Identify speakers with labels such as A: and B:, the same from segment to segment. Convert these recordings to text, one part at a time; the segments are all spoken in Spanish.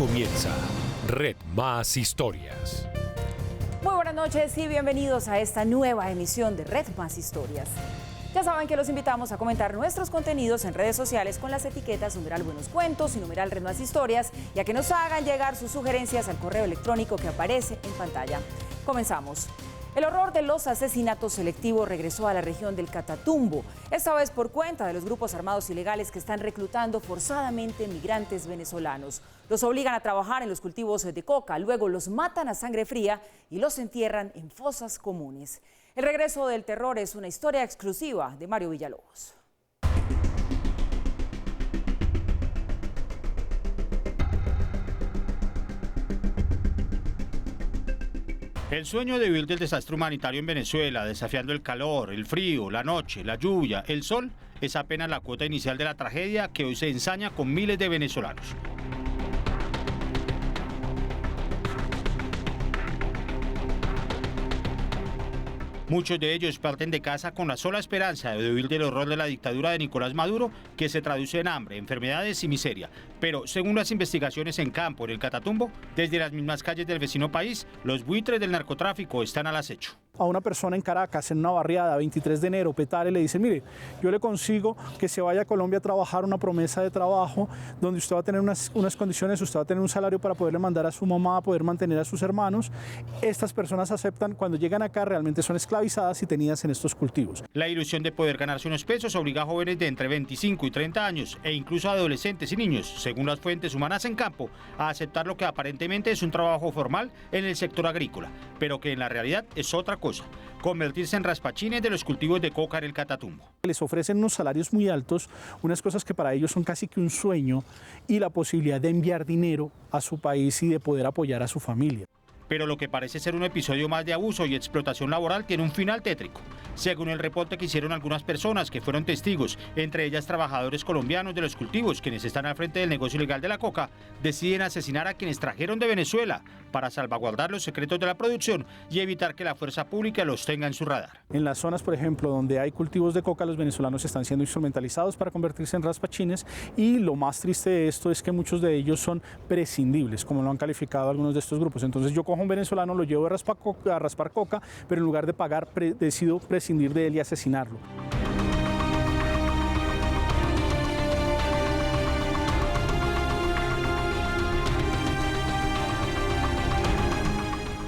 A: comienza Red Más Historias.
B: Muy buenas noches y bienvenidos a esta nueva emisión de Red Más Historias. Ya saben que los invitamos a comentar nuestros contenidos en redes sociales con las etiquetas numeral Buenos Cuentos y numeral Red Más Historias y a que nos hagan llegar sus sugerencias al correo electrónico que aparece en pantalla. Comenzamos. El horror de los asesinatos selectivos regresó a la región del Catatumbo, esta vez por cuenta de los grupos armados ilegales que están reclutando forzadamente migrantes venezolanos. Los obligan a trabajar en los cultivos de coca, luego los matan a sangre fría y los entierran en fosas comunes. El regreso del terror es una historia exclusiva de Mario Villalobos.
C: El sueño de huir del desastre humanitario en Venezuela, desafiando el calor, el frío, la noche, la lluvia, el sol, es apenas la cuota inicial de la tragedia que hoy se ensaña con miles de venezolanos. Muchos de ellos parten de casa con la sola esperanza de huir del horror de la dictadura de Nicolás Maduro, que se traduce en hambre, enfermedades y miseria. Pero, según las investigaciones en campo en el Catatumbo, desde las mismas calles del vecino país, los buitres del narcotráfico están al acecho.
D: A una persona en Caracas, en una barriada, 23 de enero, Petare, le dicen, mire, yo le consigo que se vaya a Colombia a trabajar, una promesa de trabajo, donde usted va a tener unas condiciones, usted va a tener un salario para poderle mandar a su mamá, a poder mantener a sus hermanos. Estas personas aceptan, cuando llegan acá realmente son esclavizadas y tenidas en estos cultivos.
C: La ilusión de poder ganarse unos pesos obliga a jóvenes de entre 25 y 30 años, e incluso a adolescentes y niños, según las fuentes humanas en campo, a aceptar lo que aparentemente es un trabajo formal en el sector agrícola, pero que en la realidad es otra cosa: convertirse en raspachines de los cultivos de coca en el Catatumbo.
D: Les ofrecen unos salarios muy altos, unas cosas que para ellos son casi que un sueño, y la posibilidad de enviar dinero a su país y de poder apoyar a su familia.
C: Pero lo que parece ser un episodio más de abuso y explotación laboral tiene un final tétrico. Según el reporte que hicieron algunas personas que fueron testigos, entre ellas trabajadores colombianos de los cultivos, quienes están al frente del negocio ilegal de la coca, deciden asesinar a quienes trajeron de Venezuela para salvaguardar los secretos de la producción y evitar que la fuerza pública los tenga en su radar.
D: En las zonas, por ejemplo, donde hay cultivos de coca, los venezolanos están siendo instrumentalizados para convertirse en raspachines, y lo más triste de esto es que muchos de ellos son prescindibles, como lo han calificado algunos de estos grupos. Entonces yo cojo a un venezolano, lo llevo a raspar coca, pero en lugar de pagar, decido prescindir de él y asesinarlo.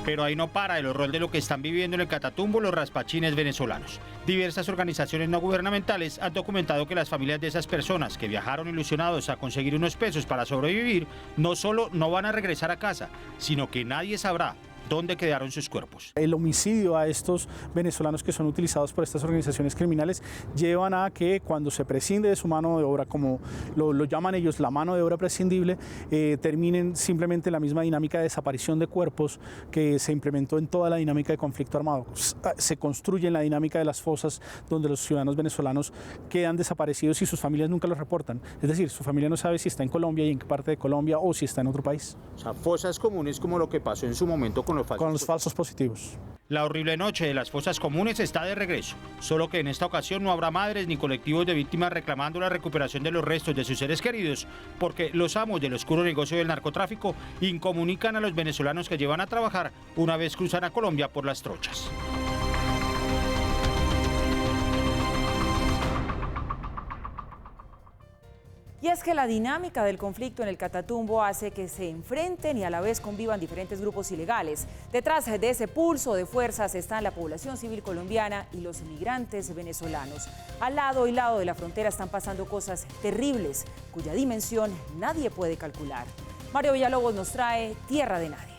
C: Pero ahí no para el horror de lo que están viviendo en el Catatumbo los raspachines venezolanos. Diversas organizaciones no gubernamentales han documentado que las familias de esas personas que viajaron ilusionados a conseguir unos pesos para sobrevivir, no solo no van a regresar a casa, sino que nadie sabrá dónde quedaron sus cuerpos.
D: El homicidio a estos venezolanos que son utilizados por estas organizaciones criminales llevan a que cuando se prescinde de su mano de obra, como lo llaman ellos, la mano de obra prescindible, terminen simplemente la misma dinámica de desaparición de cuerpos que se implementó en toda la dinámica de conflicto armado. Se construye en la dinámica de las fosas donde los ciudadanos venezolanos quedan desaparecidos y sus familias nunca los reportan. Es decir, su familia no sabe si está en Colombia y en qué parte de Colombia, o si está en otro país.
C: O sea, fosas comunes como lo que pasó en su momento con los
D: falsos positivos.
C: La horrible noche de las fosas comunes está de regreso, solo que en esta ocasión no habrá madres ni colectivos de víctimas reclamando la recuperación de los restos de sus seres queridos, porque los amos del oscuro negocio del narcotráfico incomunican a los venezolanos que llevan a trabajar una vez cruzan a Colombia por las trochas.
B: Y es que la dinámica del conflicto en el Catatumbo hace que se enfrenten y a la vez convivan diferentes grupos ilegales. Detrás de ese pulso de fuerzas están la población civil colombiana y los inmigrantes venezolanos. Al lado y lado de la frontera están pasando cosas terribles, cuya dimensión nadie puede calcular. Mario Villalobos nos trae Tierra de Nadie.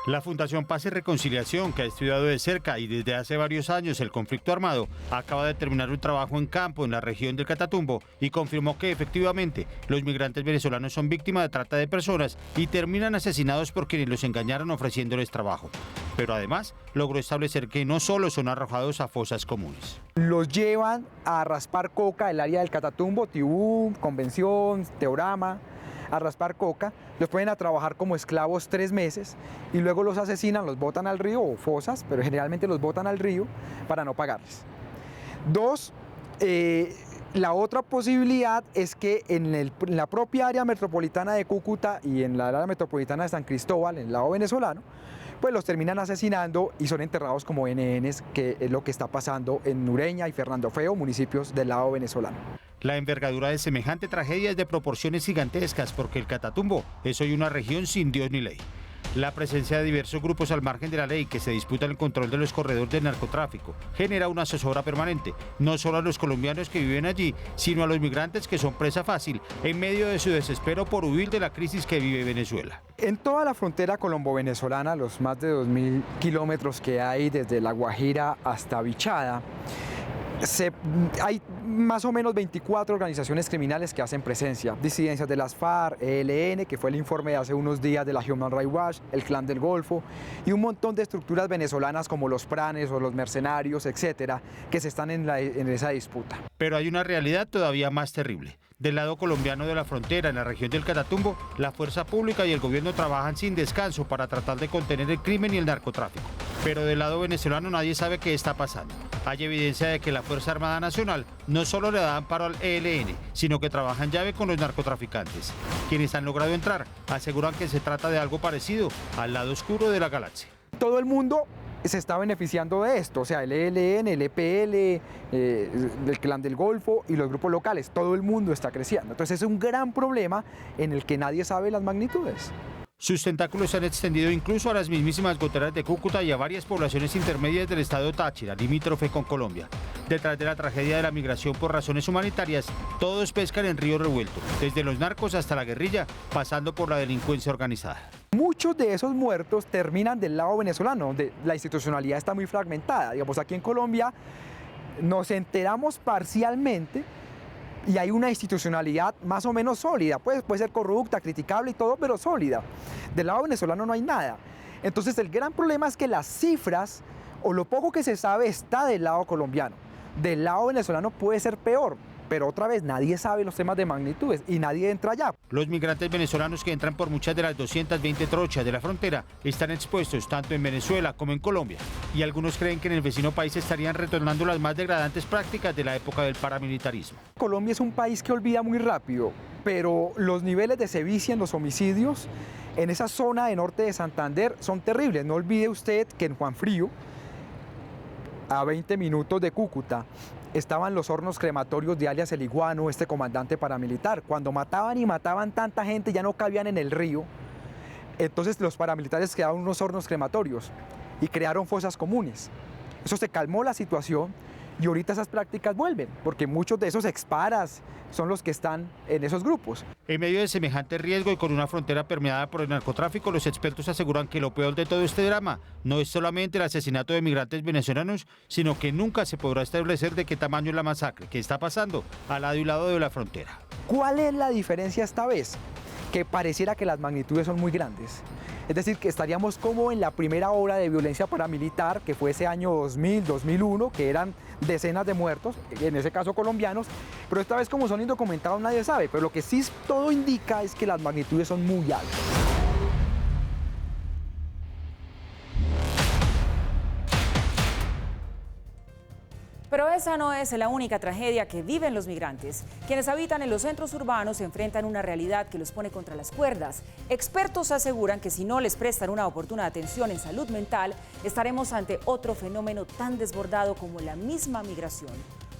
C: La Fundación Paz y Reconciliación, que ha estudiado de cerca y desde hace varios años el conflicto armado, acaba de terminar un trabajo en campo en la región del Catatumbo y confirmó que efectivamente los migrantes venezolanos son víctimas de trata de personas y terminan asesinados por quienes los engañaron ofreciéndoles trabajo. Pero además logró establecer que no solo son arrojados a fosas comunes.
E: Los llevan a raspar coca del área del Catatumbo, Tibú, Convención, Teorama. a raspar coca, los ponen a trabajar como esclavos 3 meses y luego los asesinan, los botan al río o fosas, pero generalmente los botan al río para no pagarles. 2, la otra posibilidad es que en la propia área metropolitana de Cúcuta y en la área metropolitana de San Cristóbal, en el lado venezolano, pues los terminan asesinando y son enterrados como NNs, que es lo que está pasando en Nureña y Fernando Feo, municipios del lado venezolano.
C: La envergadura de semejante tragedia es de proporciones gigantescas porque el Catatumbo es hoy una región sin Dios ni ley. La presencia de diversos grupos al margen de la ley que se disputan el control de los corredores del narcotráfico genera una zozobra permanente, no solo a los colombianos que viven allí, sino a los migrantes que son presa fácil en medio de su desespero por huir de la crisis que vive Venezuela.
E: En toda la frontera colombo-venezolana, los más de 2.000 kilómetros que hay desde La Guajira hasta Vichada, hay más o menos 24 organizaciones criminales que hacen presencia, disidencias de las FARC, ELN, que fue el informe de hace unos días de la Human Rights Watch, el Clan del Golfo, y un montón de estructuras venezolanas como los Pranes o los mercenarios, etcétera, que se están en esa disputa.
C: Pero hay una realidad todavía más terrible. Del lado colombiano de la frontera, en la región del Catatumbo, la fuerza pública y el gobierno trabajan sin descanso para tratar de contener el crimen y el narcotráfico. Pero del lado venezolano nadie sabe qué está pasando. Hay evidencia de que la Fuerza Armada Nacional no solo le da amparo al ELN, sino que trabaja en llave con los narcotraficantes. Quienes han logrado entrar aseguran que se trata de algo parecido al lado oscuro de la galaxia.
E: Todo el mundo se está beneficiando de esto, o sea, el ELN, el EPL, el Clan del Golfo y los grupos locales, todo el mundo está creciendo. Entonces es un gran problema en el que nadie sabe las magnitudes.
C: Sus tentáculos se han extendido incluso a las mismísimas goteras de Cúcuta y a varias poblaciones intermedias del estado Táchira, limítrofe con Colombia. Detrás de la tragedia de la migración por razones humanitarias, todos pescan en río revuelto, desde los narcos hasta la guerrilla, pasando por la delincuencia organizada.
E: Muchos de esos muertos terminan del lado venezolano, donde la institucionalidad está muy fragmentada. Digamos, aquí en Colombia nos enteramos parcialmente y hay una institucionalidad más o menos sólida, puede ser corrupta, criticable y todo, pero sólida. Del lado venezolano no hay nada. Entonces el gran problema es que las cifras o lo poco que se sabe está del lado colombiano. Del lado venezolano puede ser peor, pero otra vez nadie sabe los temas de magnitudes y nadie entra allá.
C: Los migrantes venezolanos que entran por muchas de las 220 trochas de la frontera están expuestos tanto en Venezuela como en Colombia. Y algunos creen que en el vecino país estarían retornando las más degradantes prácticas de la época del paramilitarismo.
E: Colombia es un país que olvida muy rápido, pero los niveles de sevicia en los homicidios en esa zona de norte de Santander son terribles. No olvide usted que en Juan Frío, a 20 minutos de Cúcuta, estaban los hornos crematorios de alias El Iguano, este comandante paramilitar. Cuando mataban y mataban tanta gente ya no cabían en el río, entonces los paramilitares crearon unos hornos crematorios y crearon fosas comunes. Eso se calmó la situación y ahorita esas prácticas vuelven, porque muchos de esos exparas son los que están en esos grupos.
C: En medio de semejante riesgo y con una frontera permeada por el narcotráfico, los expertos aseguran que lo peor de todo este drama no es solamente el asesinato de migrantes venezolanos, sino que nunca se podrá establecer de qué tamaño es la masacre que está pasando al lado y lado de la frontera.
E: ¿Cuál es la diferencia esta vez? Que pareciera que las magnitudes son muy grandes. Es decir, que estaríamos como en la primera ola de violencia paramilitar, que fue ese año 2000, 2001, que eran decenas de muertos, en ese caso colombianos, pero esta vez como son indocumentados nadie sabe, pero lo que sí todo indica es que las magnitudes son muy altas.
B: Pero esa no es la única tragedia que viven los migrantes. Quienes habitan en los centros urbanos se enfrentan a una realidad que los pone contra las cuerdas. Expertos aseguran que si no les prestan una oportuna atención en salud mental, estaremos ante otro fenómeno tan desbordado como la misma migración.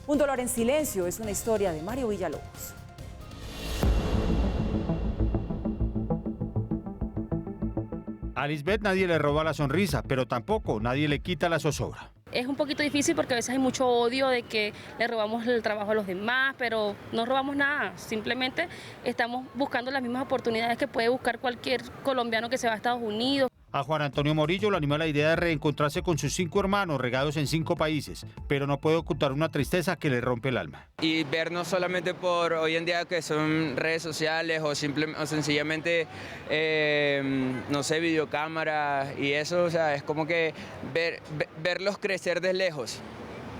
B: Un dolor en silencio es una historia de Mario Villalobos.
C: A Lisbeth nadie le roba la sonrisa, pero tampoco nadie le quita la zozobra.
F: Es un poquito difícil porque a veces hay mucho odio de que le robamos el trabajo a los demás, pero no robamos nada, simplemente estamos buscando las mismas oportunidades que puede buscar cualquier colombiano que se va a Estados Unidos.
C: A Juan Antonio Morillo lo anima la idea de reencontrarse con sus 5 hermanos regados en 5 países, pero no puede ocultar una tristeza que le rompe el alma.
G: Y vernos solamente por hoy en día que son redes sociales o sencillamente, no sé, videocámaras y eso, o sea, es como que verlos crecer de lejos,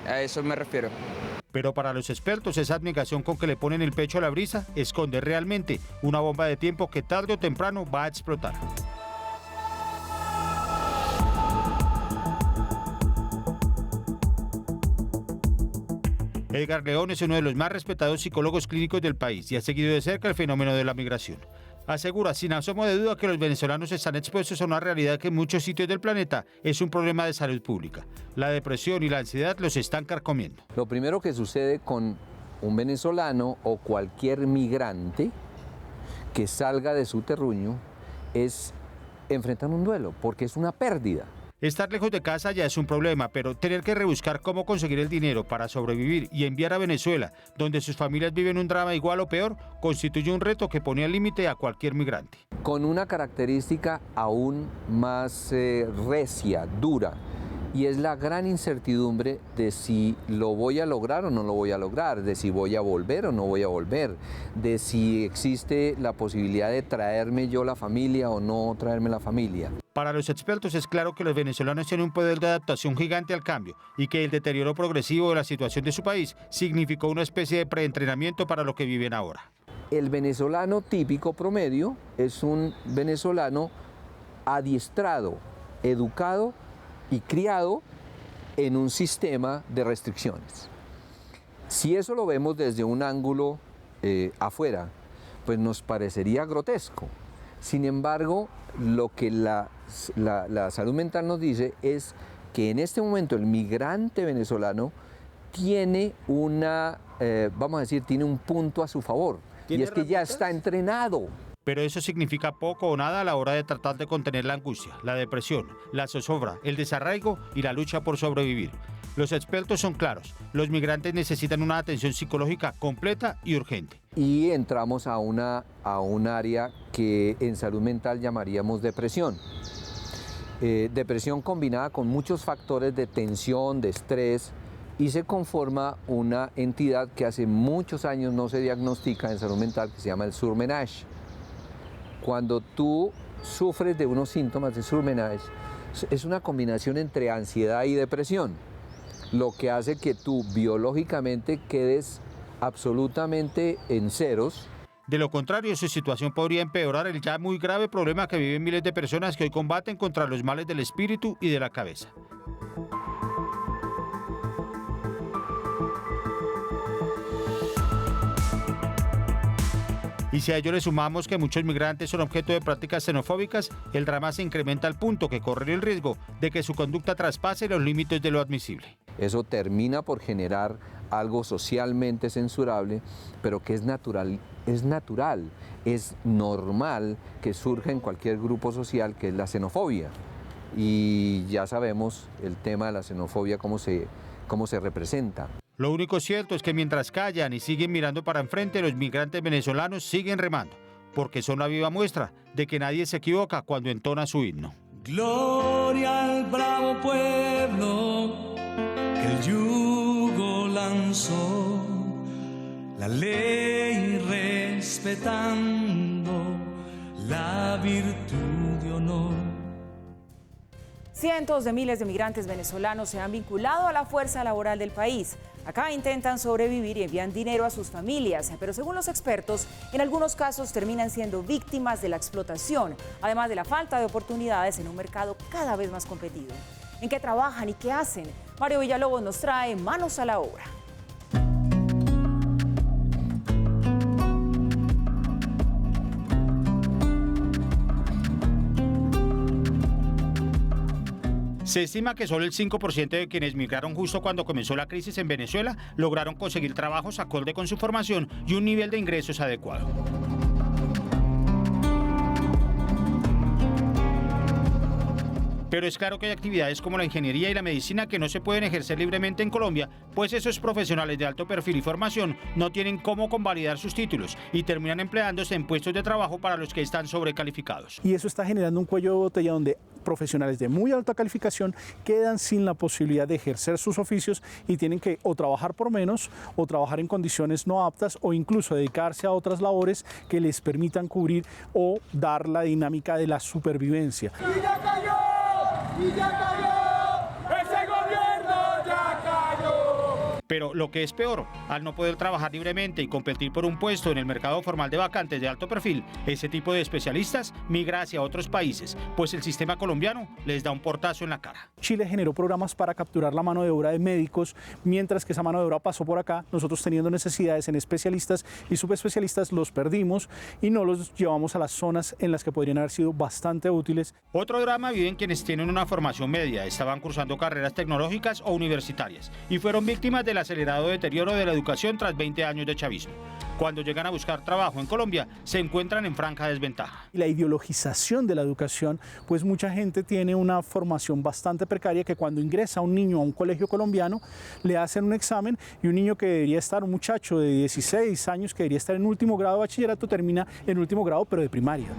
G: a eso me refiero.
C: Pero para los expertos, esa abnegación con que le ponen el pecho a la brisa esconde realmente una bomba de tiempo que tarde o temprano va a explotar. Edgar León es uno de los más respetados psicólogos clínicos del país y ha seguido de cerca el fenómeno de la migración. Asegura sin asomo de duda que los venezolanos están expuestos a una realidad que en muchos sitios del planeta es un problema de salud pública. La depresión y la ansiedad los están carcomiendo.
H: Lo primero que sucede con un venezolano o cualquier migrante que salga de su terruño es enfrentar un duelo, porque es una pérdida.
C: Estar lejos de casa ya es un problema, pero tener que rebuscar cómo conseguir el dinero para sobrevivir y enviar a Venezuela, donde sus familias viven un drama igual o peor, constituye un reto que pone al límite a cualquier migrante.
H: Con una característica aún más recia, dura, y es la gran incertidumbre de si lo voy a lograr o no lo voy a lograr, de si voy a volver o no voy a volver, de si existe la posibilidad de traerme yo la familia o no traerme la familia.
C: Para los expertos es claro que los venezolanos tienen un poder de adaptación gigante al cambio y que el deterioro progresivo de la situación de su país significó una especie de preentrenamiento para lo que viven ahora.
H: El venezolano típico promedio es un venezolano adiestrado, educado y criado en un sistema de restricciones. Si eso lo vemos desde un ángulo afuera, pues nos parecería grotesco. Sin embargo, lo que la salud mental nos dice es que en este momento el migrante venezolano tiene tiene un punto a su favor, y es que ya está entrenado.
C: Pero eso significa poco o nada a la hora de tratar de contener la angustia, la depresión, la zozobra, el desarraigo y la lucha por sobrevivir. Los expertos son claros, los migrantes necesitan una atención psicológica completa y urgente.
H: Y entramos a un área que en salud mental llamaríamos depresión. Depresión combinada con muchos factores de tensión, de estrés, y se conforma una entidad que hace muchos años no se diagnostica en salud mental, que se llama el surmenage. Cuando tú sufres de unos síntomas de surmenage, es una combinación entre ansiedad y depresión, lo que hace que tú biológicamente quedes absolutamente en ceros.
C: De lo contrario, su situación podría empeorar el ya muy grave problema que viven miles de personas que hoy combaten contra los males del espíritu y de la cabeza. Y si a ello le sumamos que muchos migrantes son objeto de prácticas xenofóbicas, el drama se incrementa al punto que corren el riesgo de que su conducta traspase los límites de lo admisible.
H: Eso termina por generar algo socialmente censurable, pero que es natural, es normal que surja en cualquier grupo social, que es la xenofobia. Y ya sabemos el tema de la xenofobia, cómo se representa.
C: Lo único cierto es que mientras callan y siguen mirando para enfrente, los migrantes venezolanos siguen remando, porque son la viva muestra de que nadie se equivoca cuando entona su himno.
I: Gloria al bravo pueblo que el yugo lanzó, la ley respetando la virtud de honor.
B: Cientos de miles de migrantes venezolanos se han vinculado a la fuerza laboral del país. Acá intentan sobrevivir y envían dinero a sus familias, pero según los expertos, en algunos casos terminan siendo víctimas de la explotación, además de la falta de oportunidades en un mercado cada vez más competido. ¿En qué trabajan y qué hacen? Mario Villalobos nos trae Manos a la Obra.
C: Se estima que solo el 5% de quienes migraron justo cuando comenzó la crisis en Venezuela lograron conseguir trabajos acorde con su formación y un nivel de ingresos adecuado. Pero es claro que hay actividades como la ingeniería y la medicina que no se pueden ejercer libremente en Colombia, pues esos profesionales de alto perfil y formación no tienen cómo convalidar sus títulos y terminan empleándose en puestos de trabajo para los que están sobrecalificados.
D: Y eso está generando un cuello de botella donde profesionales de muy alta calificación quedan sin la posibilidad de ejercer sus oficios y tienen que o trabajar por menos o trabajar en condiciones no aptas o incluso dedicarse a otras labores que les permitan cubrir o dar la dinámica de la supervivencia.
I: ¡Y ya cayó! ¡Y ya cayó! ¡Ese gobierno ya cayó!
C: Pero lo que es peor, al no poder trabajar libremente y competir por un puesto en el mercado formal de vacantes de alto perfil, ese tipo de especialistas migra hacia otros países, pues el sistema colombiano les da un portazo en la cara.
D: Chile generó programas para capturar la mano de obra de médicos, mientras que esa mano de obra pasó por acá, nosotros teniendo necesidades en especialistas y subespecialistas los perdimos y no los llevamos a las zonas en las que podrían haber sido bastante útiles.
C: Otro drama viven quienes tienen una formación media, estaban cursando carreras tecnológicas o universitarias y fueron víctimas del acelerado deterioro de la educación tras 20 años de chavismo. Cuando llegan a buscar trabajo en Colombia, se encuentran en franca desventaja.
D: La ideologización de la educación, pues mucha gente tiene una formación bastante precaria que cuando ingresa un niño a un colegio colombiano, le hacen un examen y un niño que debería estar, un muchacho de 16 años que debería estar en último grado de bachillerato, termina en último grado pero de primaria.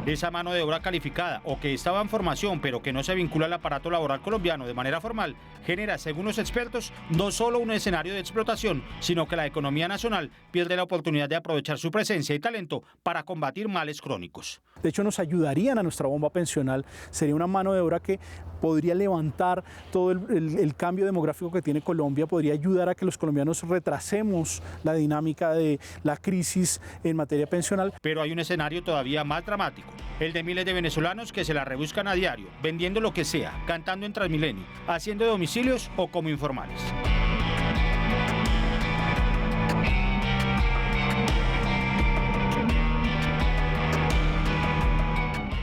C: Esa mano de obra calificada o que estaba en formación pero que no se vincula al aparato laboral colombiano de manera formal, genera, según los expertos, no solo un escenario de explotación, sino que la economía nacional pierde la oportunidad de aprovechar su presencia y talento para combatir males crónicos.
D: De hecho, nos ayudarían a nuestra bomba pensional, sería una mano de obra que podría levantar todo el cambio demográfico que tiene Colombia, podría ayudar a que los colombianos retrasemos la dinámica de la crisis en materia pensional.
C: Pero hay un escenario todavía más dramático, el de miles de venezolanos que se la rebuscan a diario, vendiendo lo que sea, cantando en Transmilenio, haciendo domicilios o como informales.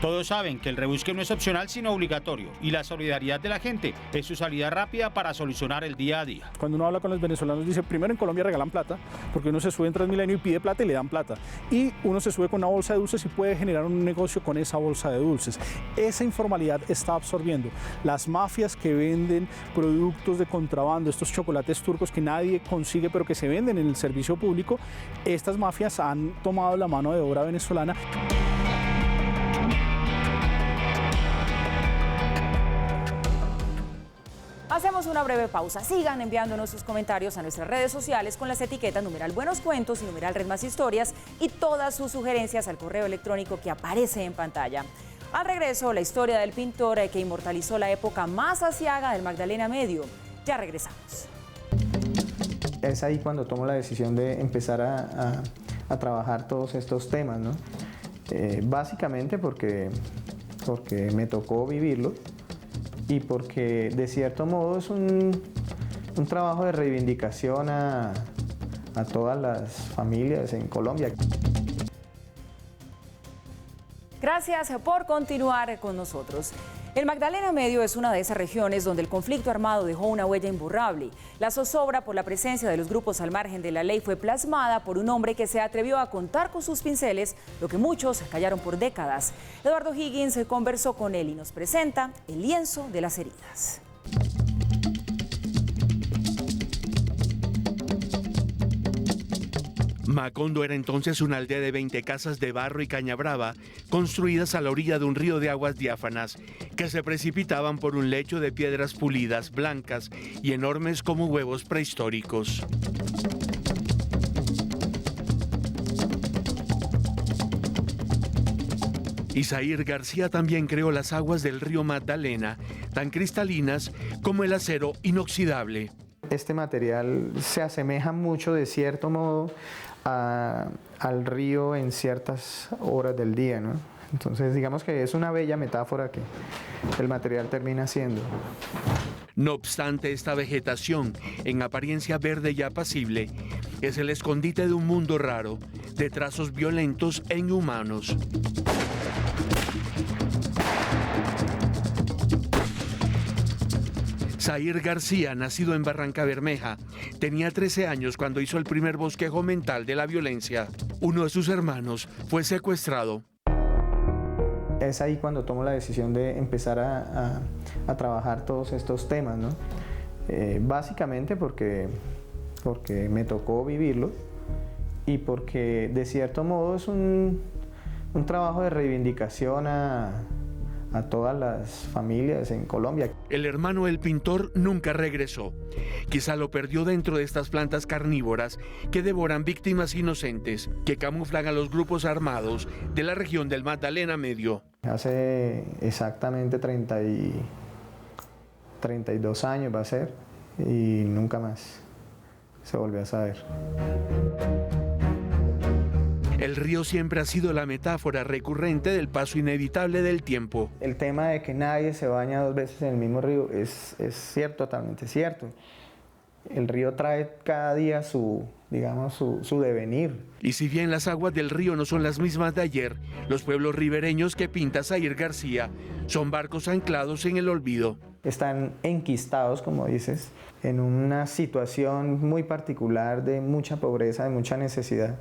C: Todos saben que el rebusque no es opcional sino obligatorio y la solidaridad de la gente es su salida rápida para solucionar el día a día.
D: Cuando uno habla con los venezolanos dice, primero en Colombia regalan plata, porque uno se sube en Transmilenio y pide plata y le dan plata. Y uno se sube con una bolsa de dulces y puede generar un negocio con esa bolsa de dulces. Esa informalidad está absorbiendo las mafias que venden productos de contrabando, estos chocolates turcos que nadie consigue pero que se venden en el servicio público. Estas mafias han tomado la mano de obra venezolana.
B: Hacemos una breve pausa. Sigan enviándonos sus comentarios a nuestras redes sociales con las etiquetas numeral Buenos Cuentos y numeral Red Más Historias y todas sus sugerencias al correo electrónico que aparece en pantalla. Al regreso, la historia del pintor que inmortalizó la época más aciaga del Magdalena Medio. Ya regresamos.
J: Es ahí cuando tomo la decisión de empezar a trabajar todos estos temas, ¿no? Básicamente porque me tocó vivirlo. Y porque de cierto modo es un trabajo de reivindicación a todas las familias en Colombia.
B: Gracias por continuar con nosotros. El Magdalena Medio es una de esas regiones donde el conflicto armado dejó una huella imborrable. La zozobra por la presencia de los grupos al margen de la ley fue plasmada por un hombre que se atrevió a contar con sus pinceles lo que muchos callaron por décadas. Eduardo Higgins conversó con él y nos presenta el lienzo de las heridas.
K: Macondo era entonces una aldea de 20 casas de barro y caña brava, construidas a la orilla de un río de aguas diáfanas, que se precipitaban por un lecho de piedras pulidas, blancas y enormes como huevos prehistóricos. Isaír García también creó las aguas del río Magdalena, tan cristalinas como el acero inoxidable.
J: Este material se asemeja mucho, de cierto modo, al río en ciertas horas del día, ¿no? Entonces, digamos que es una bella metáfora que el material termina siendo.
K: No obstante, esta vegetación, en apariencia verde y apacible, es el escondite de un mundo raro, de trazos violentos e inhumanos. Isaír García, nacido en Barranca Bermeja, tenía 13 años cuando hizo el primer bosquejo mental de la violencia. Uno de sus hermanos fue secuestrado.
J: Es ahí cuando tomo la decisión de empezar a trabajar todos estos temas, ¿no? Básicamente porque me tocó vivirlo y porque de cierto modo es un trabajo de reivindicación a a todas las familias en Colombia.
K: El hermano del pintor nunca regresó. Quizá lo perdió dentro de estas plantas carnívoras que devoran víctimas inocentes, que camuflan a los grupos armados de la región del Magdalena Medio.
J: Hace exactamente 32 años va a ser, y nunca más se volvió a saber.
K: El río siempre ha sido la metáfora recurrente del paso inevitable del tiempo.
J: El tema de que nadie se baña 2 veces en el mismo río es cierto, totalmente cierto. El río trae cada día su devenir.
K: Y si bien las aguas del río no son las mismas de ayer, los pueblos ribereños que pinta Zahir García son barcos anclados en el olvido.
J: Están enquistados, como dices, en una situación muy particular de mucha pobreza, de mucha necesidad.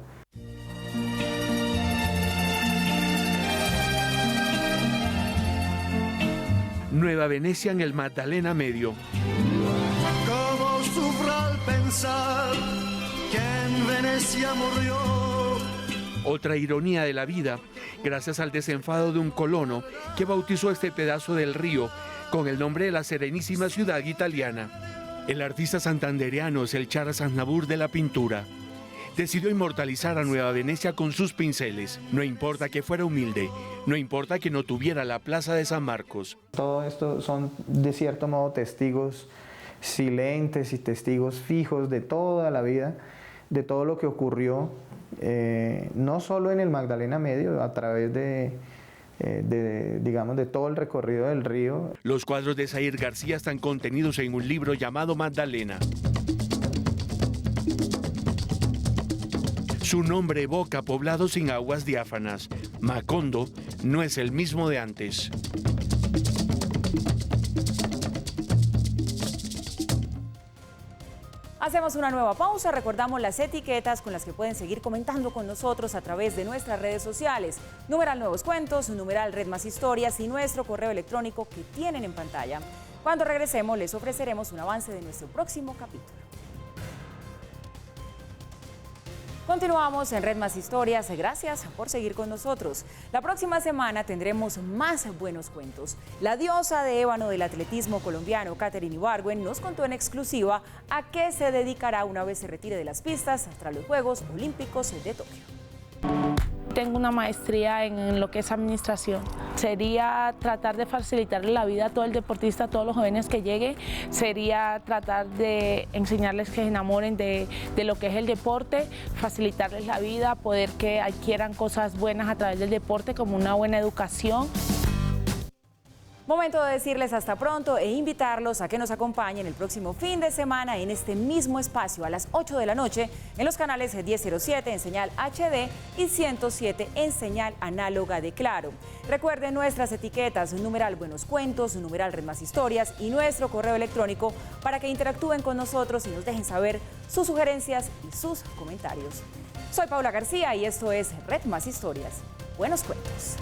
K: Nueva Venecia en el Magdalena Medio.
L: Cómo sufro al pensar que en Venecia murió.
K: Otra ironía de la vida, gracias al desenfado de un colono que bautizó este pedazo del río con el nombre de la serenísima ciudad italiana. El artista santandereano es el Charles Aznavour de la pintura. Decidió inmortalizar a Nueva Venecia con sus pinceles. No importa que fuera humilde, no importa que no tuviera la plaza de San Marcos.
J: Todo esto son, de cierto modo, testigos silentes y testigos fijos de toda la vida, de todo lo que ocurrió, no solo en el Magdalena Medio, a través de todo el recorrido del río.
K: Los cuadros de Zahir García están contenidos en un libro llamado Magdalena. Su nombre evoca poblados sin aguas diáfanas. Macondo no es el mismo de antes.
B: Hacemos una nueva pausa, recordamos las etiquetas con las que pueden seguir comentando con nosotros a través de nuestras redes sociales. Numeral Nuevos Cuentos, numeral Red Más Historias y nuestro correo electrónico que tienen en pantalla. Cuando regresemos les ofreceremos un avance de nuestro próximo capítulo. Continuamos en Red Más Historias, gracias por seguir con nosotros. La próxima semana tendremos más buenos cuentos. La diosa de ébano del atletismo colombiano, Katherine Ibargüen, nos contó en exclusiva a qué se dedicará una vez se retire de las pistas tras los Juegos Olímpicos de Tokio.
M: Tengo una maestría en lo que es administración. Sería tratar de facilitarle la vida a todo el deportista, a todos los jóvenes que lleguen. Sería tratar de enseñarles que se enamoren de lo que es el deporte, facilitarles la vida, poder que adquieran cosas buenas a través del deporte, como una buena educación.
B: Momento de decirles hasta pronto e invitarlos a que nos acompañen el próximo fin de semana en este mismo espacio a las 8 de la noche en los canales 1007 en señal HD y 107 en señal análoga de Claro. Recuerden nuestras etiquetas, numeral Buenos Cuentos, numeral Red Más Historias y nuestro correo electrónico para que interactúen con nosotros y nos dejen saber sus sugerencias y sus comentarios. Soy Paula García y esto es Red Más Historias. Buenos Cuentos.